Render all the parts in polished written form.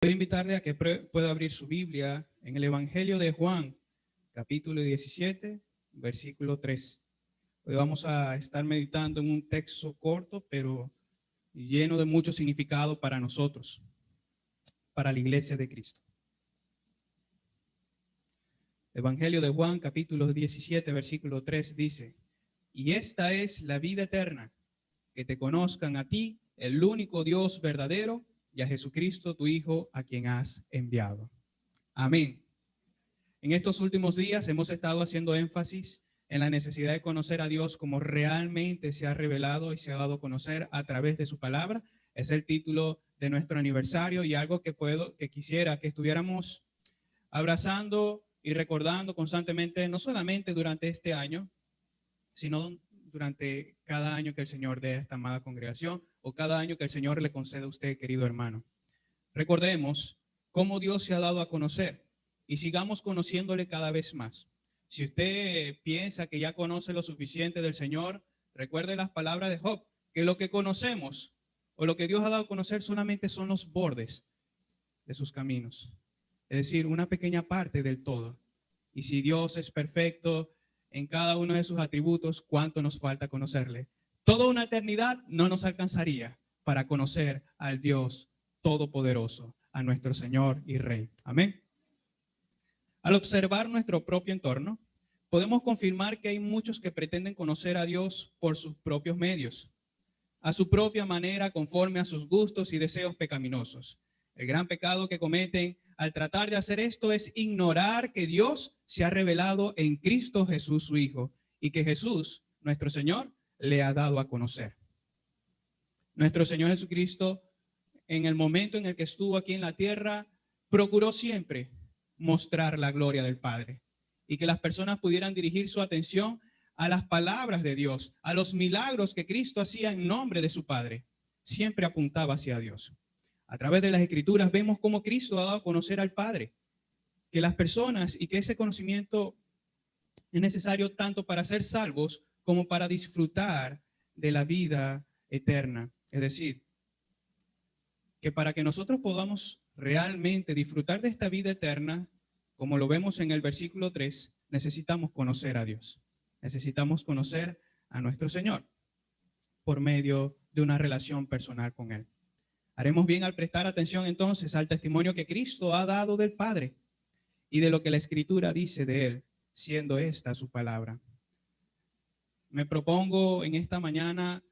Quiero invitarle a que pueda abrir su Biblia en el Evangelio de Juan, capítulo 17, versículo 3. Hoy vamos a estar meditando en un texto corto, pero lleno de mucho significado para nosotros, para la iglesia de Cristo. Evangelio de Juan, capítulo 17, versículo 3 dice: y esta es la vida eterna, que te conozcan a ti, el único Dios verdadero, y a Jesucristo, tu Hijo, a quien has enviado. Amén. En estos últimos días hemos estado haciendo énfasis en la necesidad de conocer a Dios como realmente se ha revelado y se ha dado a conocer a través de su palabra. Es el título de nuestro aniversario y algo que quisiera que estuviéramos abrazando y recordando constantemente, no solamente durante este año, sino durante cada año que el Señor dé a esta amada congregación o cada año que el Señor le conceda a usted, querido hermano. Recordemos cómo Dios se ha dado a conocer y sigamos conociéndole cada vez más. Si usted piensa que ya conoce lo suficiente del Señor, recuerde las palabras de Job, que lo que conocemos o lo que Dios ha dado a conocer solamente son los bordes de sus caminos. Es decir, una pequeña parte del todo. Y si Dios es perfecto en cada uno de sus atributos, ¿cuánto nos falta conocerle? Toda una eternidad no nos alcanzaría para conocer al Dios Todopoderoso, a nuestro Señor y Rey. Amén. Al observar nuestro propio entorno, podemos confirmar que hay muchos que pretenden conocer a Dios por sus propios medios, a su propia manera, conforme a sus gustos y deseos pecaminosos. El gran pecado que cometen al tratar de hacer esto es ignorar que Dios se ha revelado en Cristo Jesús, su Hijo, y que Jesús, nuestro Señor, le ha dado a conocer. Nuestro Señor Jesucristo, en el momento en el que estuvo aquí en la tierra, procuró siempre mostrar la gloria del Padre y que las personas pudieran dirigir su atención a las palabras de Dios, a los milagros que Cristo hacía en nombre de su Padre. Siempre apuntaba hacia Dios. A través de las Escrituras vemos cómo Cristo ha dado a conocer al Padre, que las personas y que ese conocimiento es necesario tanto para ser salvos como para disfrutar de la vida eterna. Es decir, que para que nosotros podamos realmente disfrutar de esta vida eterna, como lo vemos en el versículo 3, necesitamos conocer a Dios. Necesitamos conocer a nuestro Señor por medio de una relación personal con Él. Haremos bien al prestar atención entonces al testimonio que Cristo ha dado del Padre y de lo que la Escritura dice de Él, siendo esta su palabra. Me propongo en esta mañana,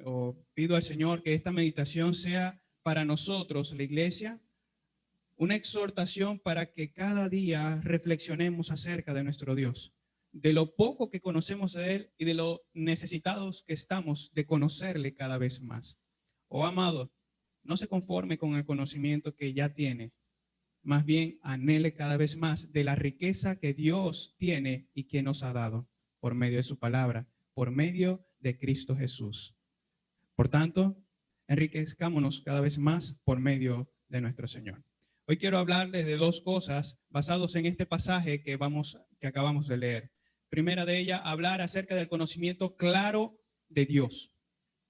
o pido al Señor que esta meditación sea para nosotros, la iglesia, una exhortación para que cada día reflexionemos acerca de nuestro Dios, de lo poco que conocemos de Él y de lo necesitados que estamos de conocerle cada vez más. Oh amado, no se conforme con el conocimiento que ya tiene, más bien anhele cada vez más de la riqueza que Dios tiene y que nos ha dado por medio de su palabra, por medio de Cristo Jesús. Por tanto, enriquezcámonos cada vez más por medio de nuestro Señor. Hoy quiero hablarles de dos cosas basados en este pasaje que acabamos de leer. Primera de ellas, hablar acerca del conocimiento claro de Dios.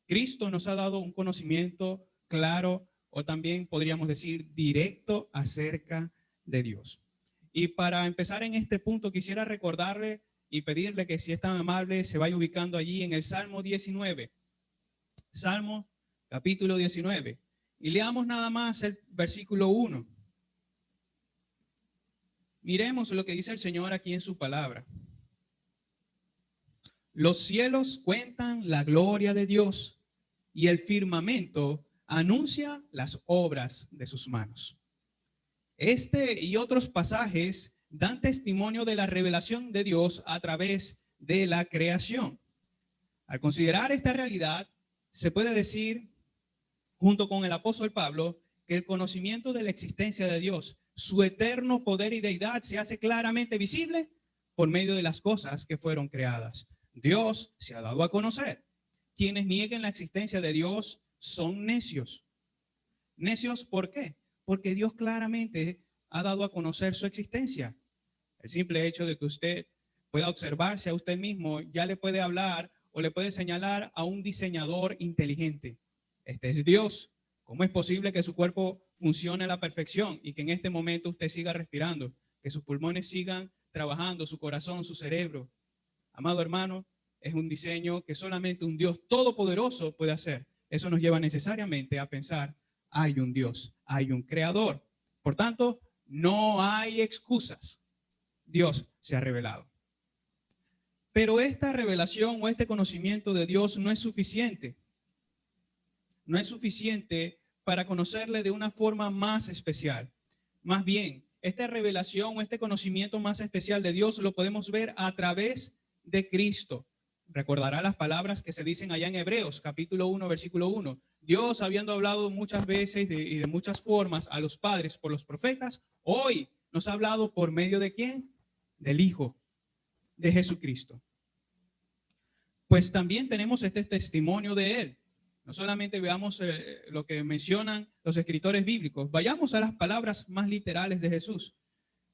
Cristo nos ha dado un conocimiento claro, o también podríamos decir directo, acerca de Dios. Y para empezar en este punto, quisiera recordarle y pedirle que, si es tan amable, se vaya ubicando allí en el Salmo 19. Salmo capítulo 19. Y leamos nada más el versículo 1. Miremos lo que dice el Señor aquí en su palabra. Los cielos cuentan la gloria de Dios y el firmamento anuncia las obras de sus manos. Este y otros pasajes dan testimonio de la revelación de Dios a través de la creación. Al considerar esta realidad, se puede decir, junto con el apóstol Pablo, que el conocimiento de la existencia de Dios, su eterno poder y deidad, se hace claramente visible por medio de las cosas que fueron creadas. Dios se ha dado a conocer. Quienes nieguen la existencia de Dios son necios. ¿Necios por qué? Porque Dios claramente ha dado a conocer su existencia. El simple hecho de que usted pueda observarse a usted mismo ya le puede hablar o le puede señalar a un diseñador inteligente. Este es Dios. ¿Cómo es posible que su cuerpo funcione a la perfección y que en este momento usted siga respirando, que sus pulmones sigan trabajando, su corazón, su cerebro? Amado hermano, es un diseño que solamente un Dios todopoderoso puede hacer. Eso nos lleva necesariamente a pensar, hay un Dios, hay un creador. Por tanto, no hay excusas. Dios se ha revelado. Pero esta revelación o este conocimiento de Dios no es suficiente. No es suficiente para conocerle de una forma más especial. Más bien, esta revelación o este conocimiento más especial de Dios lo podemos ver a través de Cristo. Recordará las palabras que se dicen allá en Hebreos, capítulo 1, versículo 1. Dios, habiendo hablado muchas veces y de muchas formas a los padres por los profetas, hoy nos ha hablado por medio de ¿quién? Del Hijo, de Jesucristo. Pues también tenemos este testimonio de Él. No solamente veamos lo que mencionan los escritores bíblicos, vayamos a las palabras más literales de Jesús.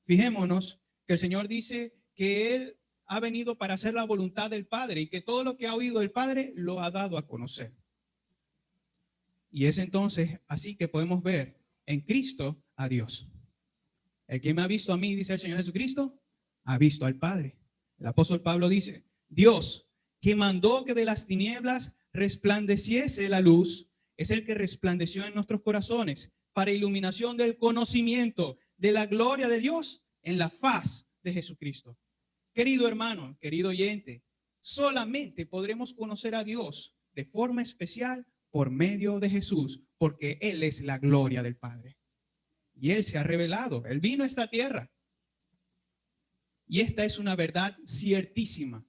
Fijémonos que el Señor dice que Él ha venido para hacer la voluntad del Padre y que todo lo que ha oído del Padre lo ha dado a conocer. Y es entonces así que podemos ver en Cristo a Dios. El que me ha visto a mí, dice el Señor Jesucristo, ha visto al Padre. El apóstol Pablo dice, Dios, que mandó que de las tinieblas resplandeciese la luz, es el que resplandeció en nuestros corazones para iluminación del conocimiento de la gloria de Dios en la faz de Jesucristo. Querido hermano, querido oyente, solamente podremos conocer a Dios de forma especial por medio de Jesús, porque Él es la gloria del Padre. Y Él se ha revelado, Él vino a esta tierra. Y esta es una verdad ciertísima.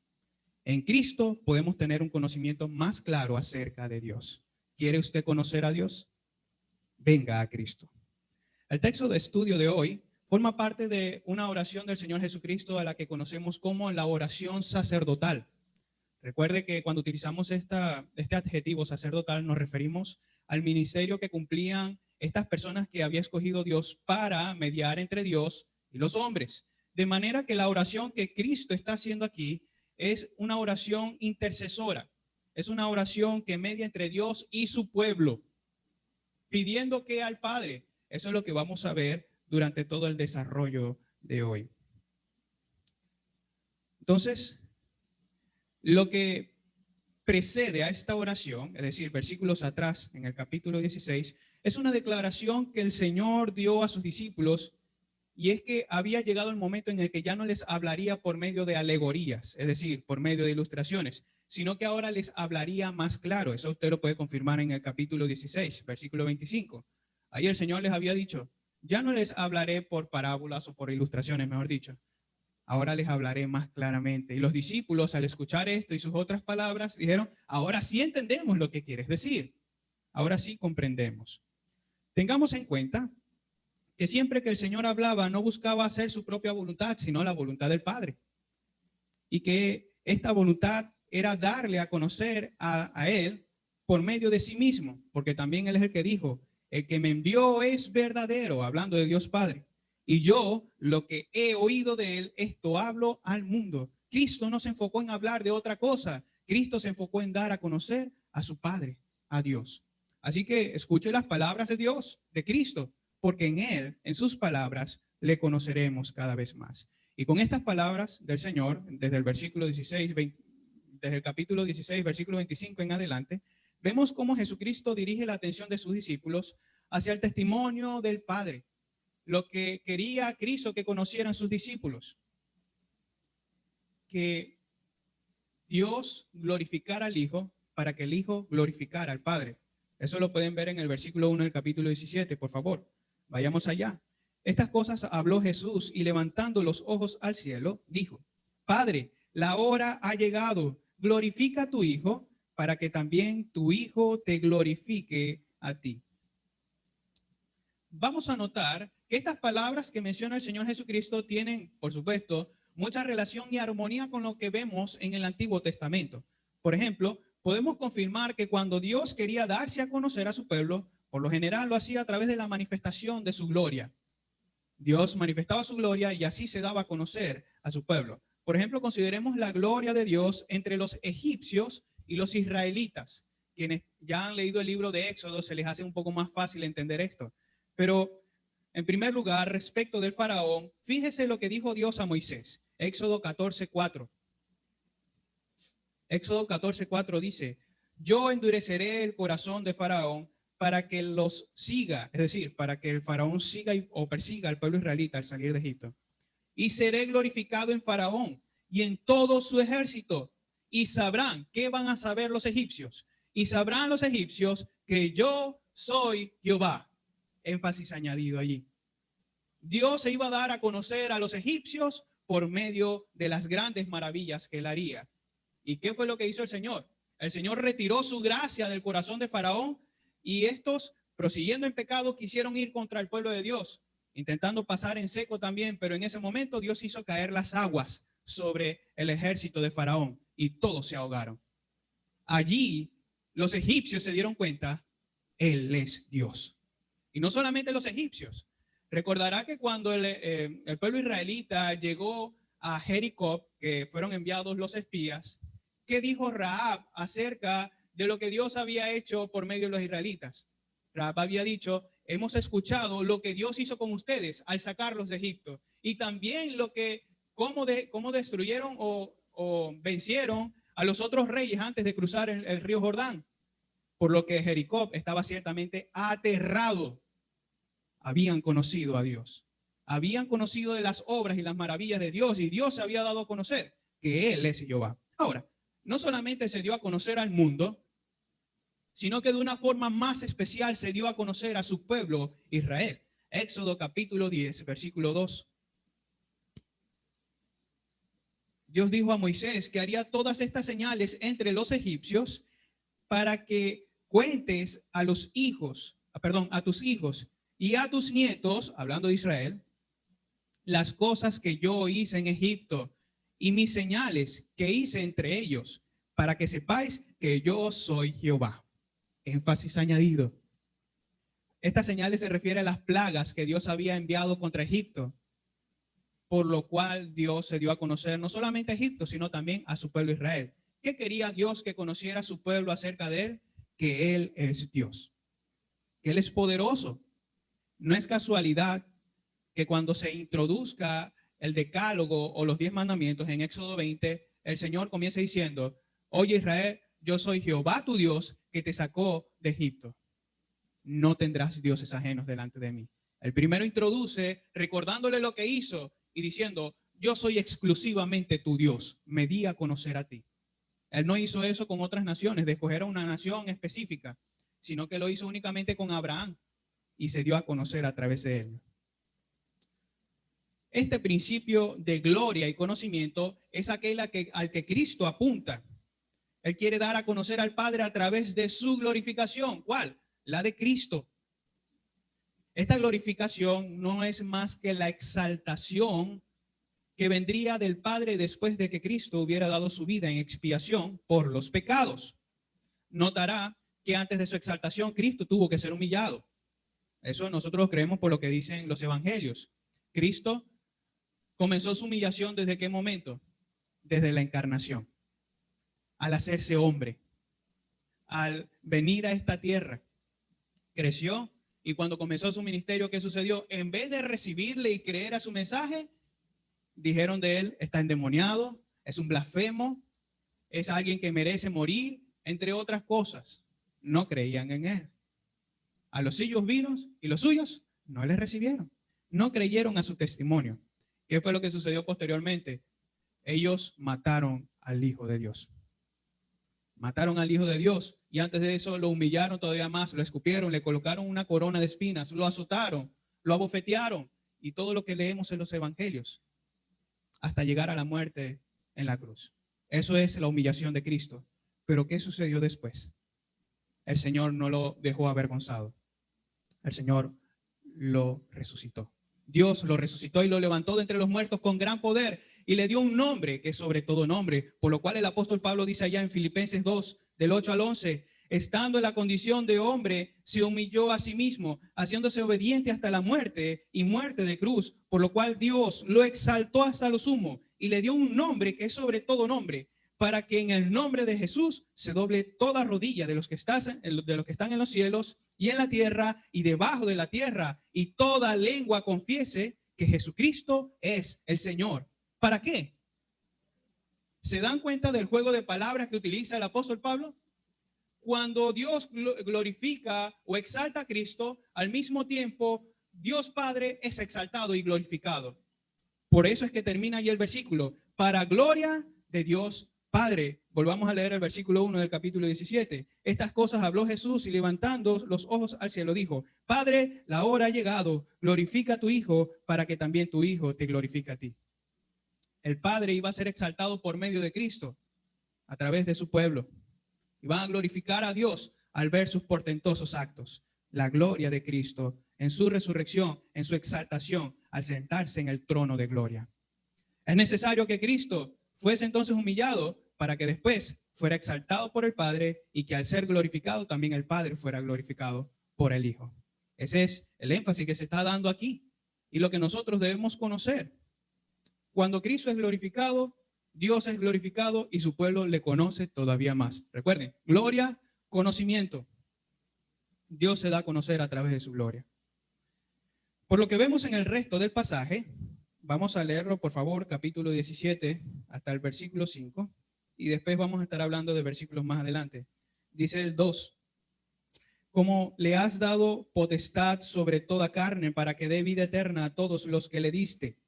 En Cristo podemos tener un conocimiento más claro acerca de Dios. ¿Quiere usted conocer a Dios? Venga a Cristo. El texto de estudio de hoy forma parte de una oración del Señor Jesucristo a la que conocemos como la oración sacerdotal. Recuerde que cuando utilizamos este adjetivo sacerdotal nos referimos al ministerio que cumplían estas personas que había escogido Dios para mediar entre Dios y los hombres. De manera que la oración que Cristo está haciendo aquí es una oración intercesora. Es una oración que media entre Dios y su pueblo, pidiendo que al Padre. Eso es lo que vamos a ver durante todo el desarrollo de hoy. Entonces, lo que precede a esta oración, es decir, versículos atrás en el capítulo 16, es una declaración que el Señor dio a sus discípulos, y es que había llegado el momento en el que ya no les hablaría por medio de alegorías, es decir, por medio de ilustraciones, sino que ahora les hablaría más claro. Eso usted lo puede confirmar en el capítulo 16, versículo 25. Ahí el Señor les había dicho, ya no les hablaré por parábolas o por ilustraciones, mejor dicho. Ahora les hablaré más claramente. Y los discípulos, al escuchar esto y sus otras palabras, dijeron, ahora sí entendemos lo que quieres decir. Ahora sí comprendemos. Tengamos en cuenta que siempre que el Señor hablaba, no buscaba hacer su propia voluntad, sino la voluntad del Padre. Y que esta voluntad era darle a conocer a Él por medio de sí mismo, porque también Él es el que dijo, el que me envió es verdadero, hablando de Dios Padre. Y yo, lo que he oído de Él, esto hablo al mundo. Cristo no se enfocó en hablar de otra cosa. Cristo se enfocó en dar a conocer a su Padre, a Dios. Así que escuche las palabras de Dios, de Cristo, porque en Él, en sus palabras, le conoceremos cada vez más. Y con estas palabras del Señor, desde el versículo 16, desde el capítulo 16, versículo 25 en adelante, vemos cómo Jesucristo dirige la atención de sus discípulos hacia el testimonio del Padre, lo que quería Cristo que conocieran sus discípulos, que Dios glorificara al Hijo para que el Hijo glorificara al Padre. Eso lo pueden ver en el versículo 1 del capítulo 17, por favor. Vayamos allá. Estas cosas habló Jesús y levantando los ojos al cielo, dijo, Padre, la hora ha llegado, glorifica a tu Hijo para que también tu Hijo te glorifique a ti. Vamos a notar que estas palabras que menciona el Señor Jesucristo tienen, por supuesto, mucha relación y armonía con lo que vemos en el Antiguo Testamento. Por ejemplo, podemos confirmar que cuando Dios quería darse a conocer a su pueblo, por lo general lo hacía a través de la manifestación de su gloria. Dios manifestaba su gloria y así se daba a conocer a su pueblo. Por ejemplo, consideremos la gloria de Dios entre los egipcios y los israelitas. quienes ya han leído el libro de Éxodo se les hace un poco más fácil entender esto. Pero en primer lugar, respecto del faraón, fíjese lo que dijo Dios a Moisés. Éxodo 14:4. Éxodo 14:4 dice: yo endureceré el corazón de Faraón para que los siga, es decir, para que el faraón siga o persiga al pueblo israelita al salir de Egipto. Y seré glorificado en Faraón y en todo su ejército. Y sabrán, ¿qué van a saber los egipcios? Y sabrán los egipcios que yo soy Jehová. Énfasis añadido allí. Dios se iba a dar a conocer a los egipcios por medio de las grandes maravillas que él haría. ¿Y qué fue lo que hizo el Señor? El Señor retiró su gracia del corazón de Faraón y estos, prosiguiendo en pecado, quisieron ir contra el pueblo de Dios, intentando pasar en seco también, pero en ese momento Dios hizo caer las aguas sobre el ejército de Faraón y todos se ahogaron. Allí los egipcios se dieron cuenta, Él es Dios. Y no solamente los egipcios. Recordará que cuando el pueblo israelita llegó a Jericó, que fueron enviados los espías, ¿qué dijo Rahab acerca de lo que Dios había hecho por medio de los israelitas? Rahab había dicho: hemos escuchado lo que Dios hizo con ustedes al sacarlos de Egipto y también cómo destruyeron o vencieron a los otros reyes antes de cruzar el río Jordán. Por lo que Jericó estaba ciertamente aterrado. Habían conocido a Dios. Habían conocido de las obras y las maravillas de Dios y Dios se había dado a conocer que Él es Jehová. Ahora, no solamente se dio a conocer al mundo, sino que de una forma más especial se dio a conocer a su pueblo Israel. Éxodo capítulo 10, versículo 2. Dios dijo a Moisés que haría todas estas señales entre los egipcios para que cuentes a tus hijos y a tus nietos, hablando de Israel, las cosas que yo hice en Egipto y mis señales que hice entre ellos, para que sepáis que yo soy Jehová. Énfasis añadido. Estas señales se refieren a las plagas que Dios había enviado contra Egipto, por lo cual Dios se dio a conocer no solamente a Egipto, sino también a su pueblo Israel. ¿Qué quería Dios que conociera a su pueblo acerca de él? Que Él es Dios, que Él es poderoso. No es casualidad que cuando se introduzca el decálogo o los 10 mandamientos en Éxodo 20, el Señor comienza diciendo: oye Israel, yo soy Jehová tu Dios que te sacó de Egipto. No tendrás dioses ajenos delante de mí. El primero introduce recordándole lo que hizo y diciendo: yo soy exclusivamente tu Dios, me di a conocer a ti. Él no hizo eso con otras naciones, de escoger a una nación específica, sino que lo hizo únicamente con Abraham y se dio a conocer a través de él. Este principio de gloria y conocimiento es aquel al que Cristo apunta. Él quiere dar a conocer al Padre a través de su glorificación. ¿Cuál? La de Cristo. Esta glorificación no es más que la exaltación que vendría del Padre después de que Cristo hubiera dado su vida en expiación por los pecados. Notará que antes de su exaltación Cristo tuvo que ser humillado. Eso nosotros creemos por lo que dicen los evangelios. Cristo comenzó su humillación ¿desde qué momento? Desde la encarnación. Al hacerse hombre, al venir a esta tierra, creció y cuando comenzó su ministerio, ¿qué sucedió? En vez de recibirle y creer a su mensaje, dijeron de él: está endemoniado, es un blasfemo, es alguien que merece morir, entre otras cosas. No creían en él. A los suyos vino y los suyos no le recibieron. No creyeron a su testimonio. ¿Qué fue lo que sucedió posteriormente? Ellos mataron al Hijo de Dios. Mataron al Hijo de Dios y antes de eso lo humillaron todavía más, lo escupieron, le colocaron una corona de espinas, lo azotaron, lo abofetearon y todo lo que leemos en los evangelios hasta llegar a la muerte en la cruz. Eso es la humillación de Cristo. Pero ¿qué sucedió después? El Señor no lo dejó avergonzado. El Señor lo resucitó. Dios lo resucitó y lo levantó de entre los muertos con gran poder y le dio un nombre que es sobre todo nombre, por lo cual el apóstol Pablo dice allá en Filipenses 2, del 8 al 11, estando en la condición de hombre, se humilló a sí mismo, haciéndose obediente hasta la muerte y muerte de cruz, por lo cual Dios lo exaltó hasta lo sumo y le dio un nombre que es sobre todo nombre, para que en el nombre de Jesús se doble toda rodilla de los que están en los cielos y en la tierra y debajo de la tierra, y toda lengua confiese que Jesucristo es el Señor. ¿Para qué? ¿Se dan cuenta del juego de palabras que utiliza el apóstol Pablo? Cuando Dios glorifica o exalta a Cristo, al mismo tiempo Dios Padre es exaltado y glorificado. Por eso es que termina ahí el versículo, para gloria de Dios Padre. Volvamos a leer el versículo 1 del capítulo 17. Estas cosas habló Jesús y levantando los ojos al cielo dijo, Padre, la hora ha llegado, glorifica a tu Hijo para que también tu Hijo te glorifique a ti. El Padre iba a ser exaltado por medio de Cristo, a través de su pueblo. Y van a glorificar a Dios al ver sus portentosos actos. La gloria de Cristo en su resurrección, en su exaltación, al sentarse en el trono de gloria. Es necesario que Cristo fuese entonces humillado para que después fuera exaltado por el Padre y que al ser glorificado también el Padre fuera glorificado por el Hijo. Ese es el énfasis que se está dando aquí y lo que nosotros debemos conocer. Cuando Cristo es glorificado, Dios es glorificado y su pueblo le conoce todavía más. Recuerden, gloria, conocimiento. Dios se da a conocer a través de su gloria. Por lo que vemos en el resto del pasaje, vamos a leerlo, por favor, capítulo 17 hasta el versículo 5, y después vamos a estar hablando de versículos más adelante. Dice el 2, como le has dado potestad sobre toda carne para que dé vida eterna a todos los que le diste.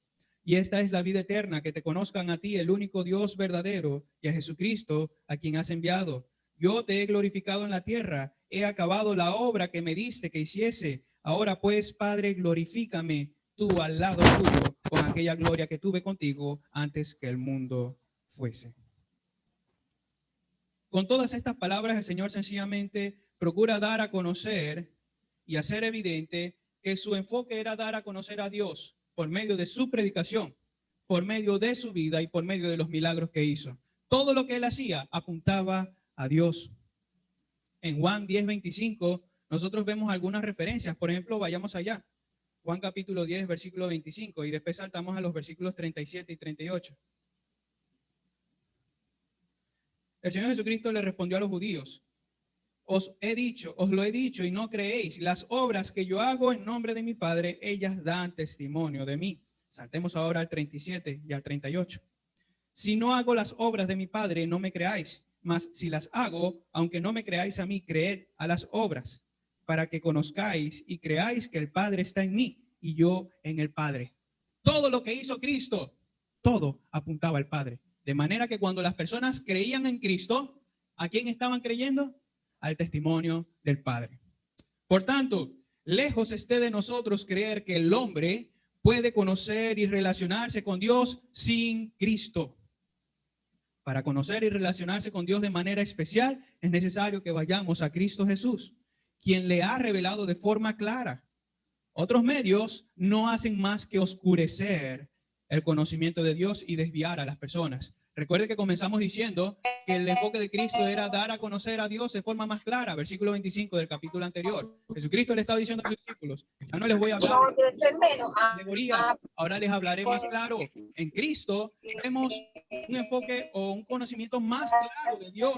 Y esta es la vida eterna, que te conozcan a ti, el único Dios verdadero, y a Jesucristo, a quien has enviado. Yo te he glorificado en la tierra, he acabado la obra que me diste que hiciese. Ahora pues, Padre, glorifícame tú al lado tuyo con aquella gloria que tuve contigo antes que el mundo fuese. Con todas estas palabras, el Señor sencillamente procura dar a conocer y hacer evidente que su enfoque era dar a conocer a Dios por medio de su predicación, por medio de su vida y por medio de los milagros que hizo. Todo lo que él hacía apuntaba a Dios. En Juan 10:25 nosotros vemos algunas referencias. Por ejemplo, vayamos allá. Juan capítulo 10, versículo 25, y después saltamos a los versículos 37 y 38. El Señor Jesucristo le respondió a los judíos, os lo he dicho y no creéis. Las obras que yo hago en nombre de mi Padre, ellas dan testimonio de mí. Saltemos ahora al 37 y al 38. Si no hago las obras de mi Padre, no me creáis. Mas si las hago, aunque no me creáis a mí, creed a las obras, para que conozcáis y creáis que el Padre está en mí y yo en el Padre. Todo lo que hizo Cristo, todo apuntaba al Padre. De manera que cuando las personas creían en Cristo, ¿a quién estaban creyendo? Al testimonio del Padre. Por tanto, lejos esté de nosotros creer que el hombre puede conocer y relacionarse con Dios sin Cristo. Para conocer y relacionarse con Dios de manera especial, es necesario que vayamos a Cristo Jesús, quien le ha revelado de forma clara. Otros medios no hacen más que oscurecer el conocimiento de Dios y desviar a las personas. Recuerde que comenzamos diciendo que el enfoque de Cristo era dar a conocer a Dios de forma más clara. Versículo 25 del capítulo anterior. Jesucristo le estaba diciendo a sus discípulos, ya no les voy a hablar de alegorías, ahora les hablaré más claro. En Cristo vemos un enfoque o un conocimiento más claro de Dios.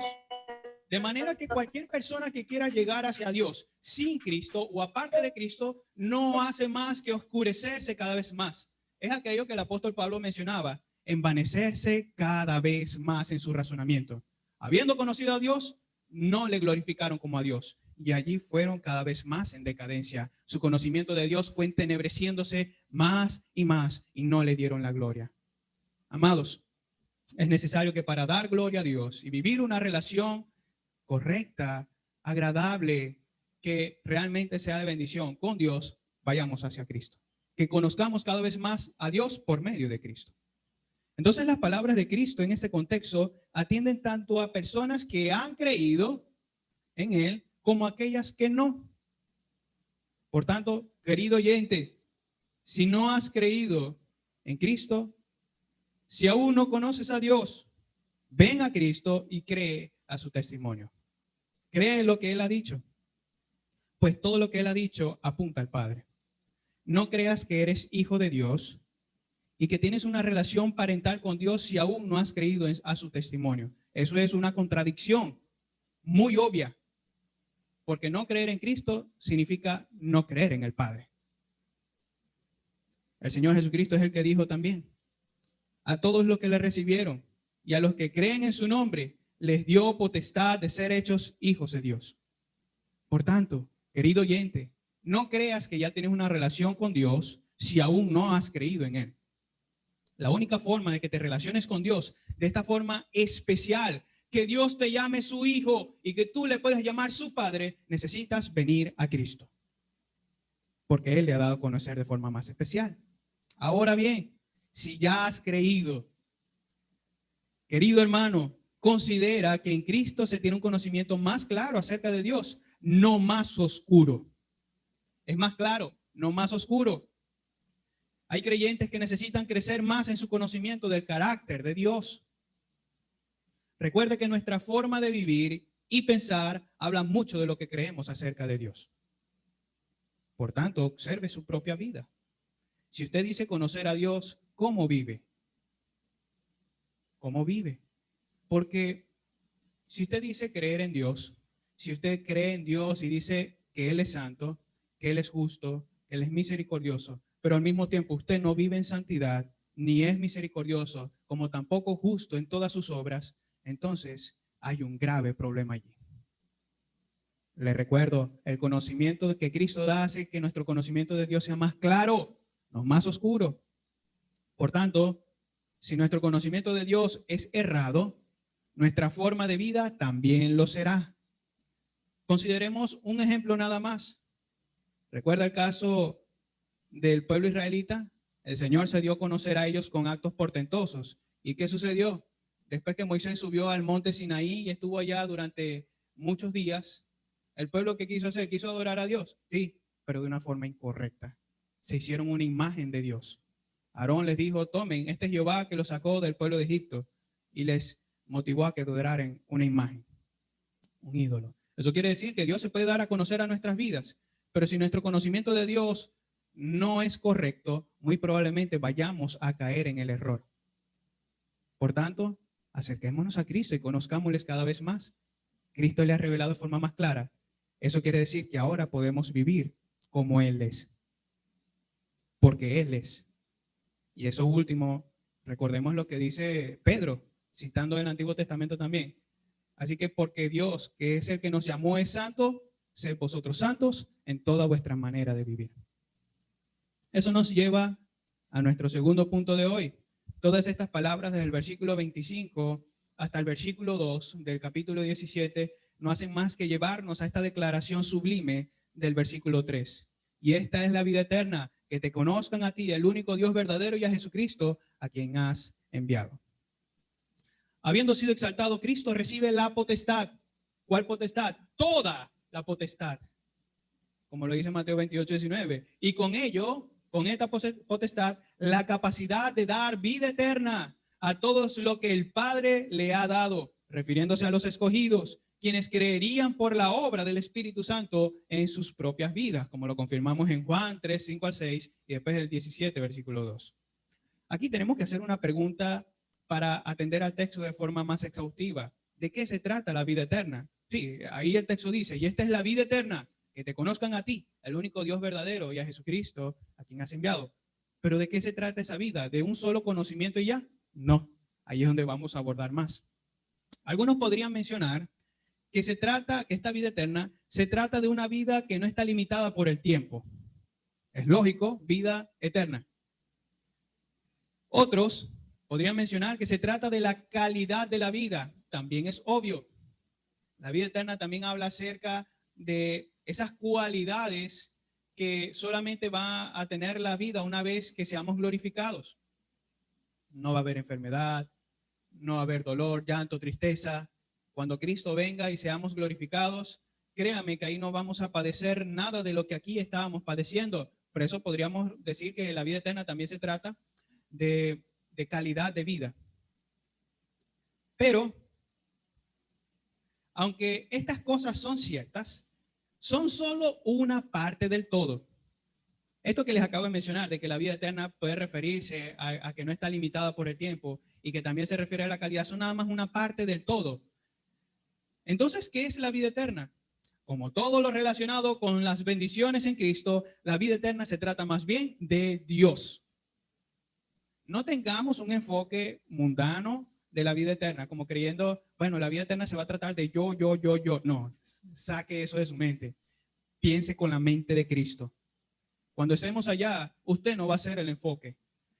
De manera que cualquier persona que quiera llegar hacia Dios sin Cristo o aparte de Cristo no hace más que oscurecerse cada vez más. Es aquello que el apóstol Pablo mencionaba, envanecerse cada vez más en su razonamiento. Habiendo conocido a Dios, no le glorificaron como a Dios y allí fueron cada vez más en decadencia. Su conocimiento de Dios fue entenebreciéndose más y no le dieron la gloria. Amados, es necesario que para dar gloria a Dios y vivir una relación correcta, agradable, que realmente sea de bendición con Dios, vayamos hacia Cristo. Que conozcamos cada vez más a Dios por medio de Cristo. Entonces las palabras de Cristo en ese contexto atienden tanto a personas que han creído en Él como a aquellas que no. Por tanto, querido oyente, si no has creído en Cristo, si aún no conoces a Dios, ven a Cristo y cree a su testimonio. Cree lo que Él ha dicho, pues todo lo que Él ha dicho apunta al Padre. No creas que eres hijo de Dios y que tienes una relación parental con Dios si aún no has creído a su testimonio. Eso es una contradicción muy obvia, porque no creer en Cristo significa no creer en el Padre. El Señor Jesucristo es el que dijo también: a todos los que le recibieron y a los que creen en su nombre, les dio potestad de ser hechos hijos de Dios. Por tanto, querido oyente, no creas que ya tienes una relación con Dios si aún no has creído en Él. La única forma de que te relaciones con Dios de esta forma especial, que Dios te llame su hijo y que tú le puedas llamar su padre, necesitas venir a Cristo, porque Él le ha dado a conocer de forma más especial. Ahora bien, si ya has creído, querido hermano, considera que en Cristo se tiene un conocimiento más claro acerca de Dios, no más oscuro. Es más claro, no más oscuro. Hay creyentes que necesitan crecer más en su conocimiento del carácter de Dios. Recuerde que nuestra forma de vivir y pensar habla mucho de lo que creemos acerca de Dios. Por tanto, observe su propia vida. Si usted dice conocer a Dios, ¿cómo vive? ¿Cómo vive? Porque si usted dice creer en Dios, si usted cree en Dios y dice que Él es santo, que Él es justo, que Él es misericordioso, pero al mismo tiempo usted no vive en santidad, ni es misericordioso, como tampoco justo en todas sus obras, entonces hay un grave problema allí. Le recuerdo, el conocimiento que Cristo da hace que nuestro conocimiento de Dios sea más claro, no más oscuro. Por tanto, si nuestro conocimiento de Dios es errado, nuestra forma de vida también lo será. Consideremos un ejemplo nada más. ¿Recuerda el caso del pueblo israelita? El Señor se dio a conocer a ellos con actos portentosos. ¿Y qué sucedió? Después que Moisés subió al monte Sinaí y estuvo allá durante muchos días, ¿el pueblo qué quiso hacer? ¿Quiso adorar a Dios? Sí, pero de una forma incorrecta. Se hicieron una imagen de Dios. Aarón les dijo: tomen, este es Jehová que los sacó del pueblo de Egipto, y les motivó a que adoraran una imagen, un ídolo. Eso quiere decir que Dios se puede dar a conocer a nuestras vidas, pero si nuestro conocimiento de Dios no es correcto, muy probablemente vayamos a caer en el error. Por tanto, acerquémonos a Cristo y conozcámosles cada vez más. Cristo le ha revelado de forma más clara. Eso quiere decir que ahora podemos vivir como Él es, porque Él es. Y eso último, recordemos lo que dice Pedro, citando el Antiguo Testamento también. Así que porque Dios, que es el que nos llamó, es santo, sed vosotros santos en toda vuestra manera de vivir. Eso nos lleva a nuestro segundo punto de hoy. Todas estas palabras desde el versículo 25 hasta el versículo 2 del capítulo 17 no hacen más que llevarnos a esta declaración sublime del versículo 3. Y esta es la vida eterna, que te conozcan a ti, el único Dios verdadero, y a Jesucristo, a quien has enviado. Habiendo sido exaltado, Cristo recibe la potestad. ¿Cuál potestad? Toda la potestad. Como lo dice Mateo 28, 19. Y con ello, con esta potestad, la capacidad de dar vida eterna a todos lo que el Padre le ha dado, refiriéndose a los escogidos, quienes creerían por la obra del Espíritu Santo en sus propias vidas, como lo confirmamos en Juan 3, 5 al 6 y después el 17, versículo 2. Aquí tenemos que hacer una pregunta para atender al texto de forma más exhaustiva. ¿De qué se trata la vida eterna? Sí, ahí el texto dice: y esta es la vida eterna, que te conozcan a ti, el único Dios verdadero, y a Jesucristo, a quien has enviado. ¿Pero de qué se trata esa vida? ¿De un solo conocimiento y ya? No, ahí es donde vamos a abordar más. Algunos podrían mencionar que esta vida eterna se trata de una vida que no está limitada por el tiempo. Es lógico, vida eterna. Otros podrían mencionar que se trata de la calidad de la vida. También es obvio. La vida eterna también habla acerca de esas cualidades que solamente va a tener la vida una vez que seamos glorificados. No va a haber enfermedad, no va a haber dolor, llanto, tristeza. Cuando Cristo venga y seamos glorificados, créame que ahí no vamos a padecer nada de lo que aquí estábamos padeciendo. Por eso podríamos decir que la vida eterna también se trata de calidad de vida. Pero, aunque estas cosas son ciertas, son solo una parte del todo. Esto que les acabo de mencionar, de que la vida eterna puede referirse a que no está limitada por el tiempo y que también se refiere a la calidad, son nada más una parte del todo. Entonces, ¿qué es la vida eterna? Como todo lo relacionado con las bendiciones en Cristo, la vida eterna se trata más bien de Dios. No tengamos un enfoque mundano de la vida eterna, como creyendo, bueno, la vida eterna se va a tratar de yo. No, saque eso de su mente. Piense con la mente de Cristo. Cuando estemos allá, usted no va a ser el enfoque.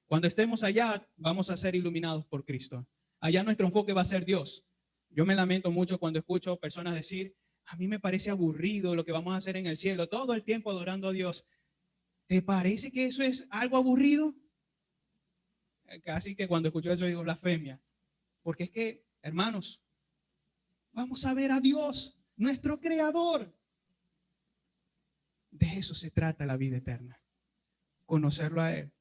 Cuando estemos allá, vamos a ser iluminados por Cristo. Allá nuestro enfoque va a ser Dios. Yo me lamento mucho cuando escucho personas decir, a mí me parece aburrido lo que vamos a hacer en el cielo, todo el tiempo adorando a Dios. ¿Te parece que eso es algo aburrido? Casi que cuando escucho eso digo blasfemia. Porque es que, hermanos, vamos a ver a Dios, nuestro creador. De eso se trata la vida eterna, conocerlo a Él.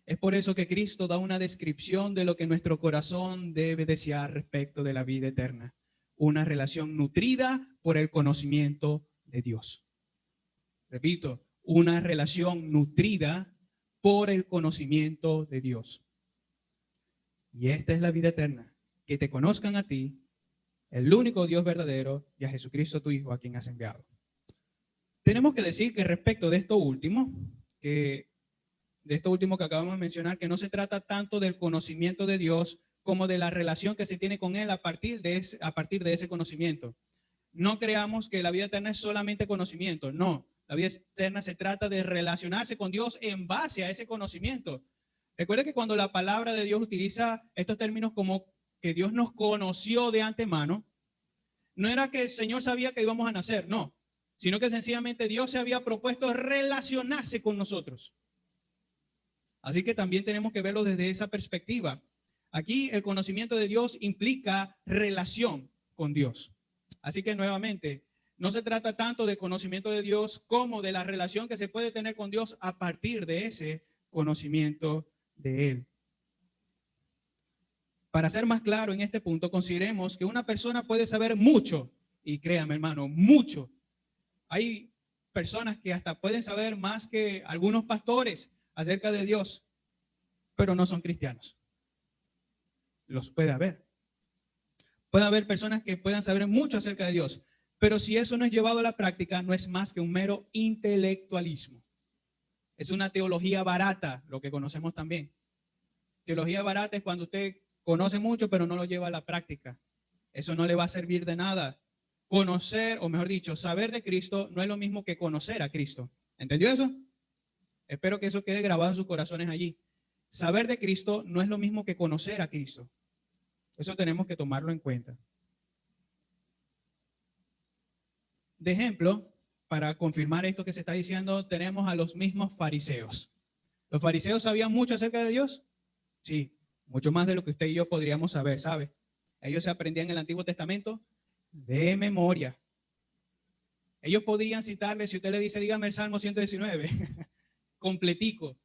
Es por eso que Cristo da una descripción de lo que nuestro corazón debe desear respecto de la vida eterna. Una relación nutrida por el conocimiento de Dios. Repito, una relación nutrida por el conocimiento de Dios. Y esta es la vida eterna, que te conozcan a ti, el único Dios verdadero, y a Jesucristo tu Hijo, a quien has enviado. Tenemos que decir que respecto de esto último, que acabamos de mencionar, que no se trata tanto del conocimiento de Dios como de la relación que se tiene con Él a partir de ese conocimiento. No creamos que la vida eterna es solamente conocimiento, no. La vida eterna se trata de relacionarse con Dios en base a ese conocimiento. Recuerde que cuando la palabra de Dios utiliza estos términos como que Dios nos conoció de antemano, no era que el Señor sabía que íbamos a nacer, no, sino que sencillamente Dios se había propuesto relacionarse con nosotros. Así que también tenemos que verlo desde esa perspectiva. Aquí el conocimiento de Dios implica relación con Dios. Así que nuevamente, no se trata tanto de conocimiento de Dios como de la relación que se puede tener con Dios a partir de ese conocimiento de Él. Para ser más claro en este punto, consideremos que una persona puede saber mucho, y créame hermano, mucho. Hay personas que hasta pueden saber más que algunos pastores acerca de Dios, pero no son cristianos. Los puede haber. Puede haber personas que puedan saber mucho acerca de Dios, pero si eso no es llevado a la práctica, no es más que un mero intelectualismo. Es una teología barata, lo que conocemos también. Teología barata es cuando usted conoce mucho, pero no lo lleva a la práctica. Eso no le va a servir de nada. Conocer, o mejor dicho, saber de Cristo no es lo mismo que conocer a Cristo. ¿Entendió eso? Espero que eso quede grabado en sus corazones allí. Saber de Cristo no es lo mismo que conocer a Cristo. Eso tenemos que tomarlo en cuenta. De ejemplo, para confirmar esto que se está diciendo, tenemos a los mismos fariseos. ¿Los fariseos sabían mucho acerca de Dios? Sí, mucho más de lo que usted y yo podríamos saber, ¿sabe? Ellos se aprendían el Antiguo Testamento de memoria. Ellos podrían citarle, si usted le dice, dígame el Salmo 119, completico,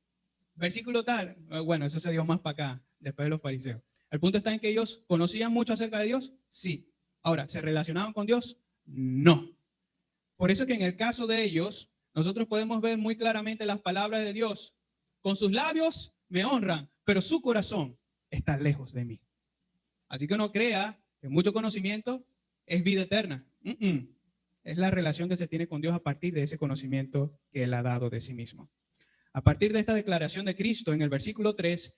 versículo tal. Bueno, eso se dio más para acá, después de los fariseos. El punto está en que ellos conocían mucho acerca de Dios, sí. Ahora, ¿se relacionaban con Dios? No. Por eso que en el caso de ellos, nosotros podemos ver muy claramente las palabras de Dios. Con sus labios me honran, pero su corazón está lejos de mí. Así que no crea que mucho conocimiento es vida eterna. Es la relación que se tiene con Dios a partir de ese conocimiento que Él ha dado de sí mismo. A partir de esta declaración de Cristo en el versículo 3,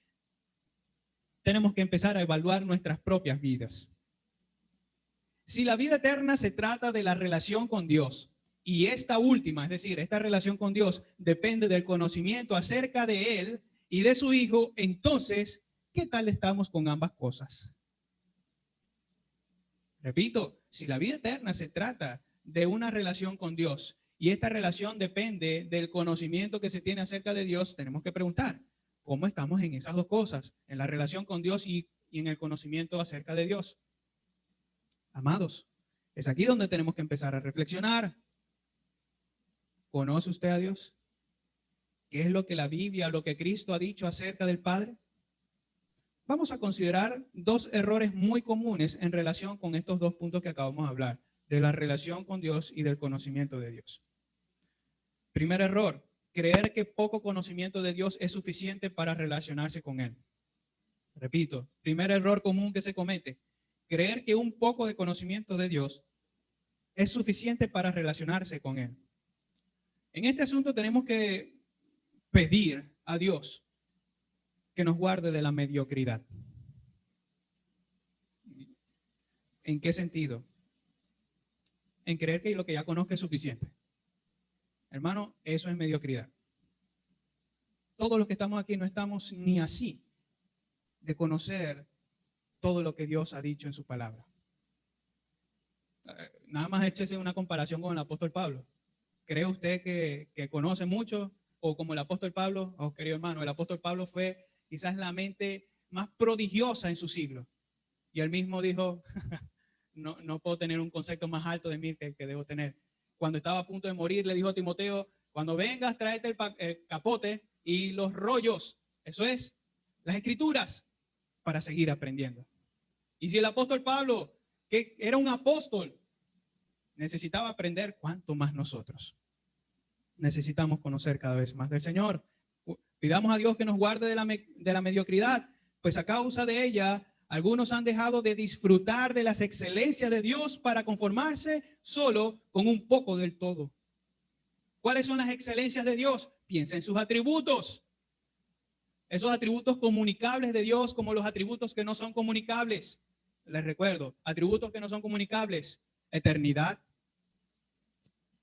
tenemos que empezar a evaluar nuestras propias vidas. Si la vida eterna se trata de la relación con Dios, y esta última, es decir, esta relación con Dios, depende del conocimiento acerca de Él y de su Hijo, entonces, ¿qué tal estamos con ambas cosas? Repito, si la vida eterna se trata de una relación con Dios y esta relación depende del conocimiento que se tiene acerca de Dios, tenemos que preguntar, ¿cómo estamos en esas dos cosas? En la relación con Dios y en el conocimiento acerca de Dios. Amados, es aquí donde tenemos que empezar a reflexionar. ¿Conoce usted a Dios? ¿Qué es lo que la Biblia, lo que Cristo ha dicho acerca del Padre? Vamos a considerar dos errores muy comunes en relación con estos dos puntos que acabamos de hablar, de la relación con Dios y del conocimiento de Dios. Primer error, creer que poco conocimiento de Dios es suficiente para relacionarse con Él. Repito, primer error común que se comete, creer que un poco de conocimiento de Dios es suficiente para relacionarse con Él. En este asunto tenemos que pedir a Dios que nos guarde de la mediocridad. ¿En qué sentido? En creer que lo que ya conozco es suficiente. Hermano, eso es mediocridad. Todos los que estamos aquí no estamos ni así de conocer todo lo que Dios ha dicho en su palabra. Nada más échese una comparación con el apóstol Pablo. ¿Cree usted que conoce mucho? O como el apóstol Pablo, oh, querido hermano, el apóstol Pablo fue quizás la mente más prodigiosa en su siglo. Y él mismo dijo, no puedo tener un concepto más alto de mí que debo tener. Cuando estaba a punto de morir, le dijo a Timoteo, cuando vengas, tráete el capote y los rollos. Eso es, las escrituras, para seguir aprendiendo. Y si el apóstol Pablo, que era un apóstol, necesitaba aprender, ¿cuánto más nosotros? Necesitamos conocer cada vez más del Señor. Pidamos a Dios que nos guarde de la mediocridad, pues a causa de ella, algunos han dejado de disfrutar de las excelencias de Dios para conformarse solo con un poco del todo. ¿Cuáles son las excelencias de Dios? Piensa en sus atributos. Esos atributos comunicables de Dios como los atributos que no son comunicables. Les recuerdo, atributos que no son comunicables. Eternidad,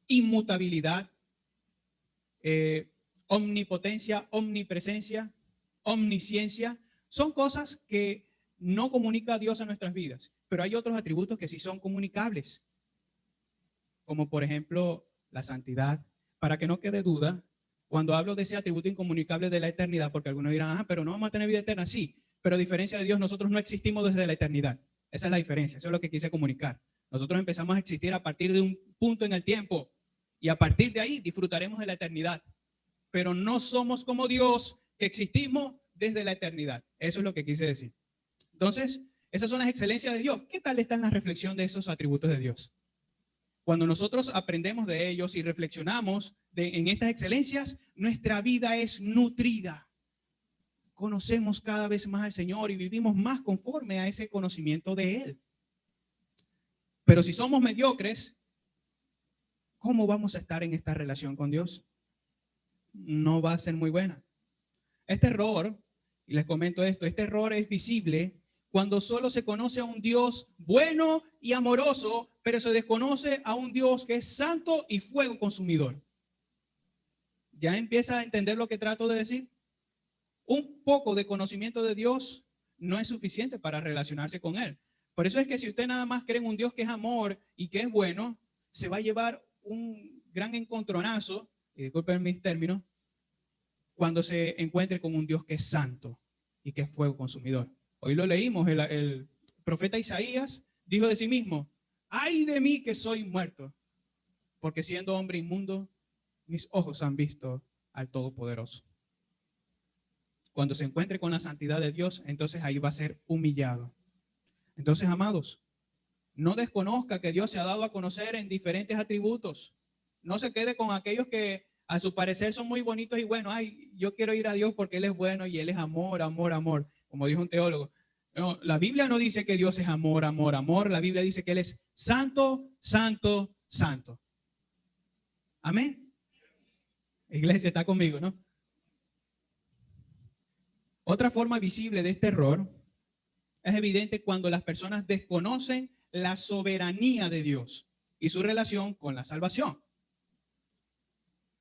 inmutabilidad, omnipotencia, omnipresencia, omnisciencia. Son cosas que no comunica Dios a nuestras vidas, pero hay otros atributos que sí son comunicables, como por ejemplo la santidad. Para que no quede duda, cuando hablo de ese atributo incomunicable de la eternidad, porque algunos dirán, pero no vamos a tener vida eterna. Sí, pero a diferencia de Dios, nosotros no existimos desde la eternidad. Esa es la diferencia, eso es lo que quise comunicar. Nosotros empezamos a existir a partir de un punto en el tiempo y a partir de ahí disfrutaremos de la eternidad. Pero no somos como Dios, que existimos desde la eternidad. Eso es lo que quise decir. Entonces, esas son las excelencias de Dios. ¿Qué tal está en la reflexión de esos atributos de Dios? Cuando nosotros aprendemos de ellos y reflexionamos en estas excelencias, nuestra vida es nutrida. Conocemos cada vez más al Señor y vivimos más conforme a ese conocimiento de Él. Pero si somos mediocres, ¿cómo vamos a estar en esta relación con Dios? No va a ser muy buena. Este error, y les comento esto, este error es visible cuando solo se conoce a un Dios bueno y amoroso, pero se desconoce a un Dios que es santo y fuego consumidor. ¿Ya empieza a entender lo que trato de decir? Un poco de conocimiento de Dios no es suficiente para relacionarse con Él. Por eso es que si usted nada más cree en un Dios que es amor y que es bueno, se va a llevar un gran encontronazo, y disculpen mis términos, cuando se encuentre con un Dios que es santo y que es fuego consumidor. Hoy lo leímos, el profeta Isaías dijo de sí mismo, ay de mí que soy muerto, porque siendo hombre inmundo, mis ojos han visto al Todopoderoso. Cuando se encuentre con la santidad de Dios, entonces ahí va a ser humillado. Entonces, amados, no desconozca que Dios se ha dado a conocer en diferentes atributos. No se quede con aquellos que a su parecer son muy bonitos y buenos. Ay, yo quiero ir a Dios porque Él es bueno y Él es amor, amor, amor. Como dijo un teólogo. No, la Biblia no dice que Dios es amor, amor, amor. La Biblia dice que Él es santo, santo, santo. Amén. Iglesia, está conmigo, ¿no? Otra forma visible de este error es evidente cuando las personas desconocen la soberanía de Dios y su relación con la salvación.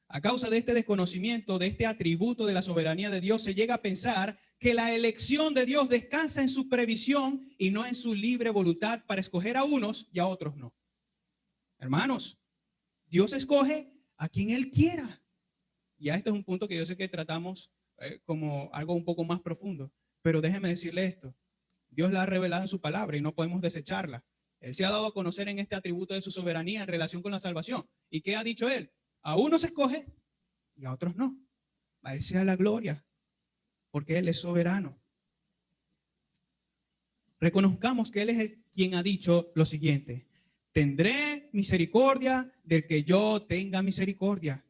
A causa de este desconocimiento, de este atributo de la soberanía de Dios, se llega a pensar que la elección de Dios descansa en su previsión y no en su libre voluntad para escoger a unos y a otros no. Hermanos, Dios escoge a quien Él quiera. Ya este es un punto que yo sé que tratamos como algo un poco más profundo, pero déjeme decirle esto. Dios la ha revelado en su palabra y no podemos desecharla. Él se ha dado a conocer en este atributo de su soberanía en relación con la salvación. ¿Y qué ha dicho Él? A unos escoge y a otros no. A Él sea la gloria, porque Él es soberano. Reconozcamos que Él es quien ha dicho lo siguiente: tendré misericordia del que yo tenga misericordia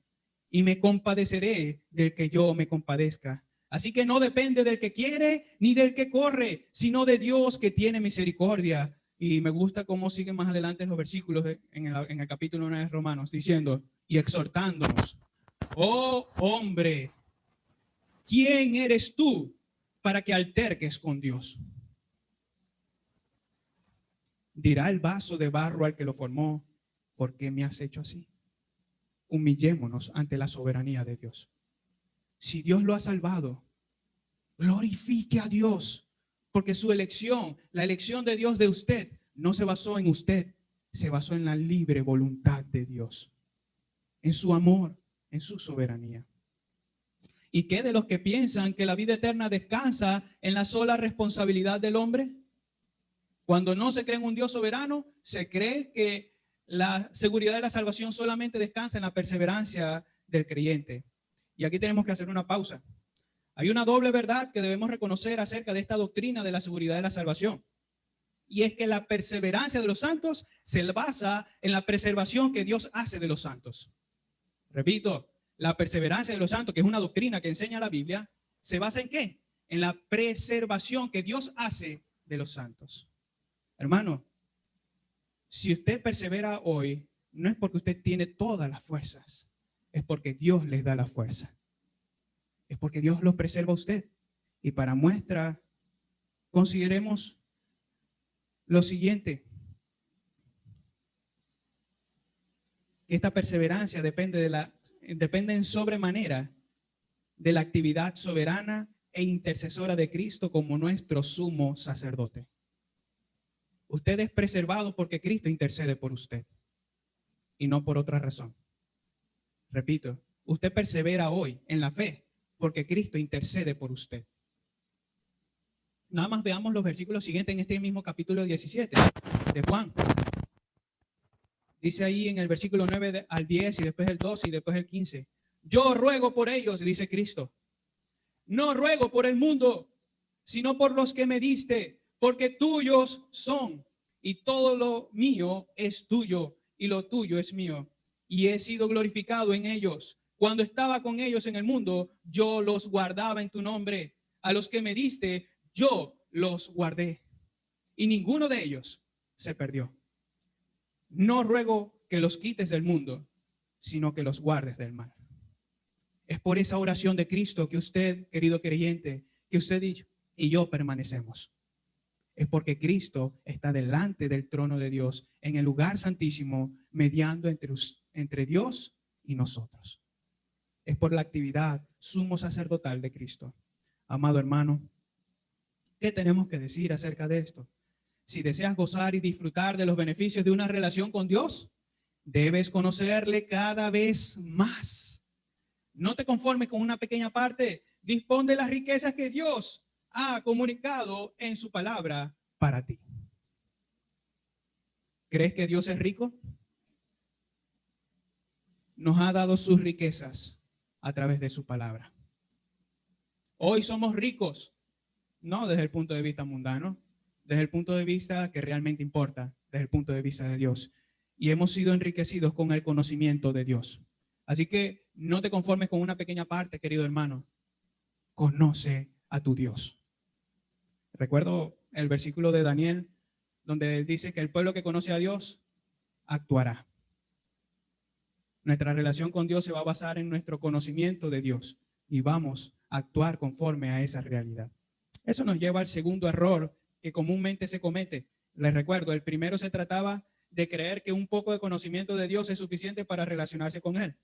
y me compadeceré del que yo me compadezca. Así que no depende del que quiere ni del que corre, sino de Dios que tiene misericordia. Y me gusta cómo siguen más adelante los versículos en el capítulo 9 de Romanos, diciendo y exhortándonos: oh hombre, ¿quién eres tú para que alterques con Dios? Dirá el vaso de barro al que lo formó: ¿por qué me has hecho así? Humillémonos ante la soberanía de Dios. Si Dios lo ha salvado, glorifique a Dios, porque su elección, la elección de Dios de usted, no se basó en usted, se basó en la libre voluntad de Dios, en su amor, en su soberanía. ¿Y qué de los que piensan que la vida eterna descansa en la sola responsabilidad del hombre? Cuando no se cree en un Dios soberano, se cree que la seguridad de la salvación solamente descansa en la perseverancia del creyente. Y aquí tenemos que hacer una pausa. Hay una doble verdad que debemos reconocer acerca de esta doctrina de la seguridad de la salvación. Y es que la perseverancia de los santos se basa en la preservación que Dios hace de los santos. Repito, la perseverancia de los santos, que es una doctrina que enseña la Biblia, ¿se basa en qué? En la preservación que Dios hace de los santos. Hermano, si usted persevera hoy, no es porque usted tiene todas las fuerzas, es porque Dios les da la fuerza. Es porque Dios los preserva a usted. Y para muestra, consideremos lo siguiente: esta perseverancia depende en sobremanera de la actividad soberana e intercesora de Cristo como nuestro sumo sacerdote. Usted es preservado porque Cristo intercede por usted y no por otra razón. Repito, usted persevera hoy en la fe porque Cristo intercede por usted. Nada más veamos los versículos siguientes en este mismo capítulo 17 de Juan. Dice ahí en el versículo 9 al 10 y después el 12 y después el 15. Yo ruego por ellos, dice Cristo. No ruego por el mundo, sino por los que me diste, porque tuyos son, y todo lo mío es tuyo, y lo tuyo es mío. Y he sido glorificado en ellos. Cuando estaba con ellos en el mundo, yo los guardaba en tu nombre. A los que me diste, yo los guardé. Y ninguno de ellos se perdió. No ruego que los quites del mundo, sino que los guardes del mal. Es por esa oración de Cristo que usted, querido creyente, que usted y yo permanecemos. Es porque Cristo está delante del trono de Dios, en el lugar santísimo, mediando entre Dios y nosotros. Es por la actividad sumo sacerdotal de Cristo. Amado hermano, ¿qué tenemos que decir acerca de esto? Si deseas gozar y disfrutar de los beneficios de una relación con Dios, debes conocerle cada vez más. No te conformes con una pequeña parte. Dispón de las riquezas que Dios ha comunicado en su palabra para ti. ¿Crees que Dios es rico? Nos ha dado sus riquezas a través de su palabra. Hoy somos ricos, no desde el punto de vista mundano, desde el punto de vista que realmente importa, desde el punto de vista de Dios. Y hemos sido enriquecidos con el conocimiento de Dios. Así que no te conformes con una pequeña parte, querido hermano. Conoce a tu Dios. Recuerdo el versículo de Daniel, donde dice que el pueblo que conoce a Dios actuará. Nuestra relación con Dios se va a basar en nuestro conocimiento de Dios y vamos a actuar conforme a esa realidad. Eso nos lleva al segundo error que comúnmente se comete. Les recuerdo, el primero se trataba de creer que un poco de conocimiento de Dios es suficiente para relacionarse con Él.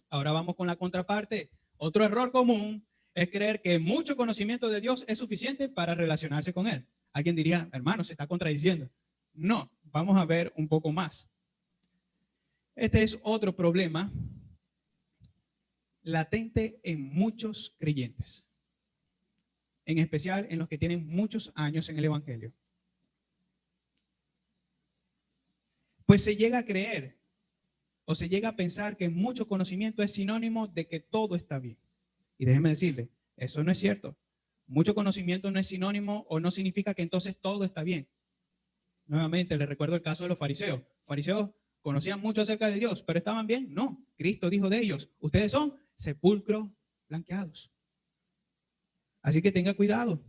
Ahora vamos con la contraparte. Otro error común es creer que mucho conocimiento de Dios es suficiente para relacionarse con Él. Alguien diría, hermano, se está contradiciendo. No, vamos a ver un poco más. Este es otro problema latente en muchos creyentes, en especial en los que tienen muchos años en el Evangelio. Pues se llega a creer o se llega a pensar que mucho conocimiento es sinónimo de que todo está bien. Y déjeme decirle, eso no es cierto. Mucho conocimiento no es sinónimo o no significa que entonces todo está bien. Nuevamente, les recuerdo el caso de los fariseos. Los fariseos conocían mucho acerca de Dios, pero ¿estaban bien? No. Cristo dijo de ellos, ustedes son sepulcros blanqueados. Así que tenga cuidado.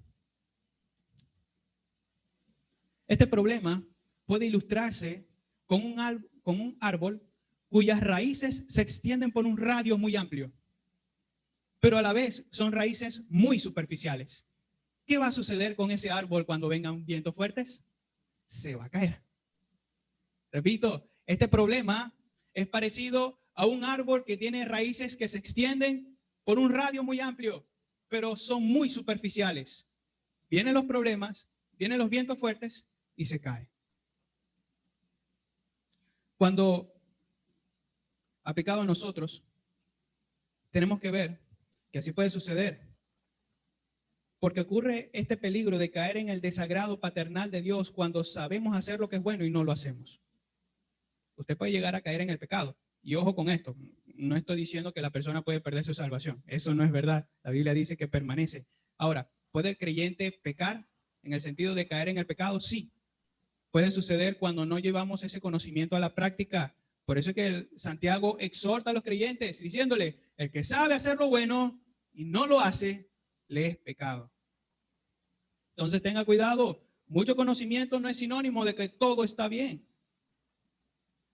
Este problema puede ilustrarse con un árbol cuyas raíces se extienden por un radio muy amplio, pero a la vez son raíces muy superficiales. ¿Qué va a suceder con ese árbol cuando vengan vientos fuertes? Se va a caer. Repito, este problema es parecido a un árbol que tiene raíces que se extienden por un radio muy amplio, pero son muy superficiales. Vienen los problemas, vienen los vientos fuertes y se cae. Cuando aplicado a nosotros, tenemos que ver que así puede suceder, porque ocurre este peligro de caer en el desagrado paternal de Dios cuando sabemos hacer lo que es bueno y no lo hacemos. Usted puede llegar a caer en el pecado. Y ojo con esto, no estoy diciendo que la persona puede perder su salvación. Eso no es verdad. La Biblia dice que permanece. Ahora, ¿puede el creyente pecar en el sentido de caer en el pecado? Sí. Puede suceder cuando no llevamos ese conocimiento a la práctica. Por eso es que Santiago exhorta a los creyentes diciéndole, el que sabe hacer lo bueno y no lo hace, le es pecado. Entonces tenga cuidado. Mucho conocimiento no es sinónimo de que todo está bien.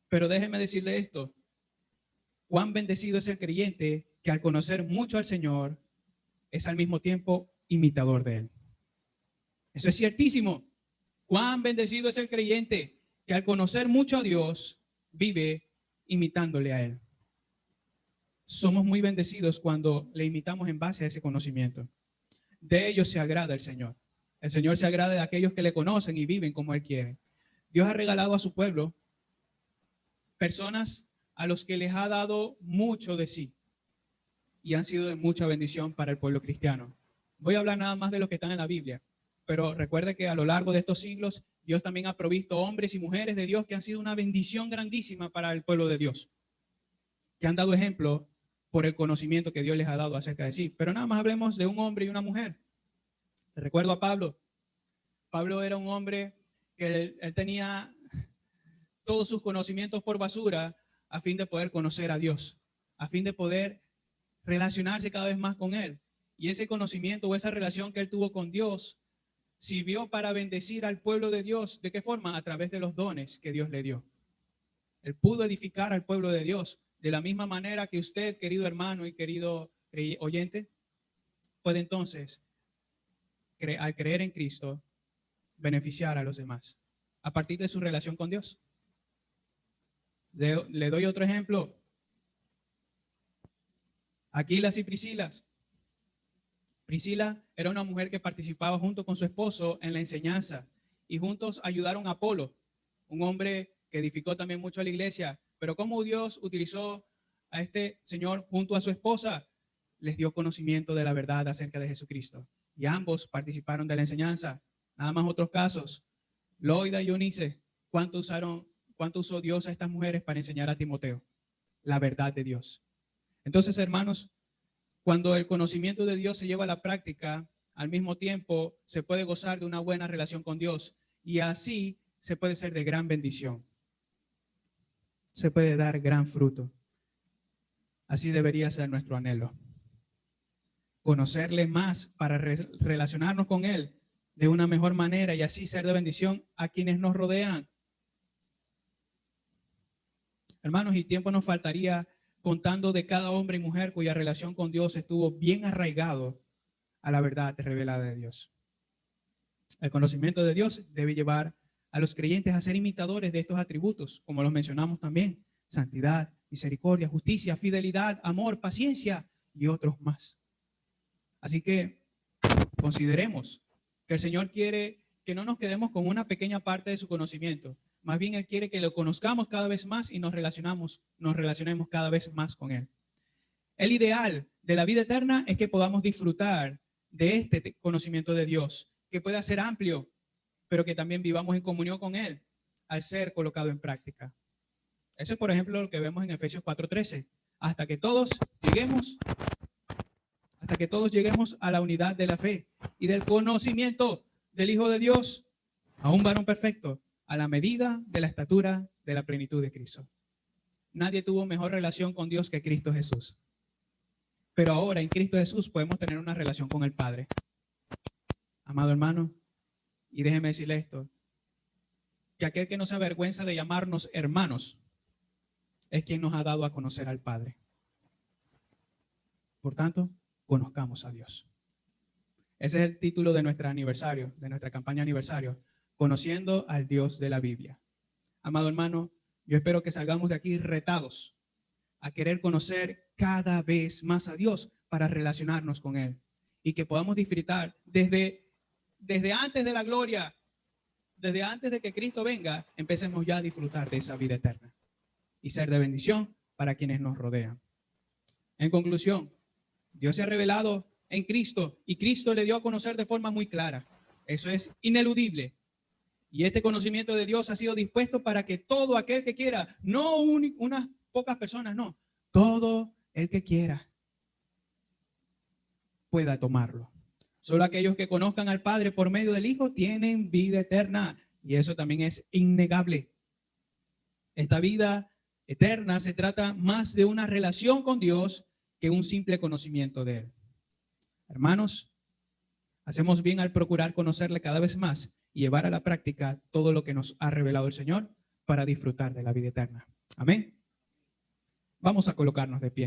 Pero déjeme decirle esto. Cuán bendecido es el creyente que al conocer mucho al Señor es al mismo tiempo imitador de Él. Eso es ciertísimo. Cuán bendecido es el creyente que al conocer mucho a Dios vive imitándole a Él. Somos muy bendecidos cuando le imitamos en base a ese conocimiento. De ellos se agrada el Señor. El Señor se agrada de aquellos que le conocen y viven como Él quiere. Dios ha regalado a su pueblo personas a los que les ha dado mucho de sí y han sido de mucha bendición para el pueblo cristiano. Voy a hablar nada más de los que están en la Biblia, pero recuerde que a lo largo de estos siglos Dios también ha provisto hombres y mujeres de Dios que han sido una bendición grandísima para el pueblo de Dios, que han dado ejemplo por el conocimiento que Dios les ha dado acerca de sí. Pero nada más hablemos de un hombre y una mujer. Recuerdo a Pablo. Pablo era un hombre que él tenía todos sus conocimientos por basura a fin de poder conocer a Dios, a fin de poder relacionarse cada vez más con Él. Y ese conocimiento o esa relación que él tuvo con Dios sirvió para bendecir al pueblo de Dios. ¿De qué forma? A través de los dones que Dios le dio. Él pudo edificar al pueblo de Dios de la misma manera que usted, querido hermano y querido oyente, puede entonces, al creer en Cristo, beneficiar a los demás a partir de su relación con Dios. Le doy otro ejemplo. Aquilas y Priscila. Priscila era una mujer que participaba junto con su esposo en la enseñanza y juntos ayudaron a Apolo, un hombre que edificó también mucho a la iglesia. Pero cómo Dios utilizó a este señor junto a su esposa, les dio conocimiento de la verdad acerca de Jesucristo. Y ambos participaron de la enseñanza. Nada más otros casos. Loida y Eunice, ¿cuánto usó Dios a estas mujeres para enseñar a Timoteo? La verdad de Dios. Entonces, hermanos, cuando el conocimiento de Dios se lleva a la práctica, al mismo tiempo se puede gozar de una buena relación con Dios y así se puede ser de gran bendición. Se puede dar gran fruto. Así debería ser nuestro anhelo. Conocerle más para relacionarnos con Él de una mejor manera y así ser de bendición a quienes nos rodean. Hermanos, y tiempo nos faltaría contando de cada hombre y mujer cuya relación con Dios estuvo bien arraigado a la verdad revelada de Dios. El conocimiento de Dios debe llevar a los creyentes a ser imitadores de estos atributos, como los mencionamos también: santidad, misericordia, justicia, fidelidad, amor, paciencia y otros más. Así que consideremos que el Señor quiere que no nos quedemos con una pequeña parte de su conocimiento. Más bien Él quiere que lo conozcamos cada vez más y nos relacionemos cada vez más con Él. El ideal de la vida eterna es que podamos disfrutar de este conocimiento de Dios, que pueda ser amplio, pero que también vivamos en comunión con Él al ser colocado en práctica. Eso es, por ejemplo, lo que vemos en Efesios 4:13. Hasta que todos lleguemos a la unidad de la fe y del conocimiento del Hijo de Dios, a un varón perfecto, a la medida de la estatura de la plenitud de Cristo. Nadie tuvo mejor relación con Dios que Cristo Jesús. Pero ahora en Cristo Jesús podemos tener una relación con el Padre. Amado hermano, y déjeme decirle esto, que aquel que no se avergüenza de llamarnos hermanos es quien nos ha dado a conocer al Padre. Por tanto, conozcamos a Dios. Ese es el título de nuestro aniversario, de nuestra campaña aniversario, conociendo al Dios de la Biblia. Amado hermano, yo espero que salgamos de aquí retados a querer conocer cada vez más a Dios para relacionarnos con Él y que podamos disfrutar desde antes de la gloria, desde antes de que Cristo venga, empecemos ya a disfrutar de esa vida eterna y ser de bendición para quienes nos rodean. En conclusión, Dios se ha revelado en Cristo y Cristo le dio a conocer de forma muy clara. Eso es ineludible. Y este conocimiento de Dios ha sido dispuesto para que todo aquel que quiera, no unas pocas personas, no, todo el que quiera pueda tomarlo. Solo aquellos que conozcan al Padre por medio del Hijo tienen vida eterna. Y eso también es innegable. Esta vida eterna se trata más de una relación con Dios que un simple conocimiento de Él. Hermanos, hacemos bien al procurar conocerle cada vez más y llevar a la práctica todo lo que nos ha revelado el Señor para disfrutar de la vida eterna. Amén. Vamos a colocarnos de pie.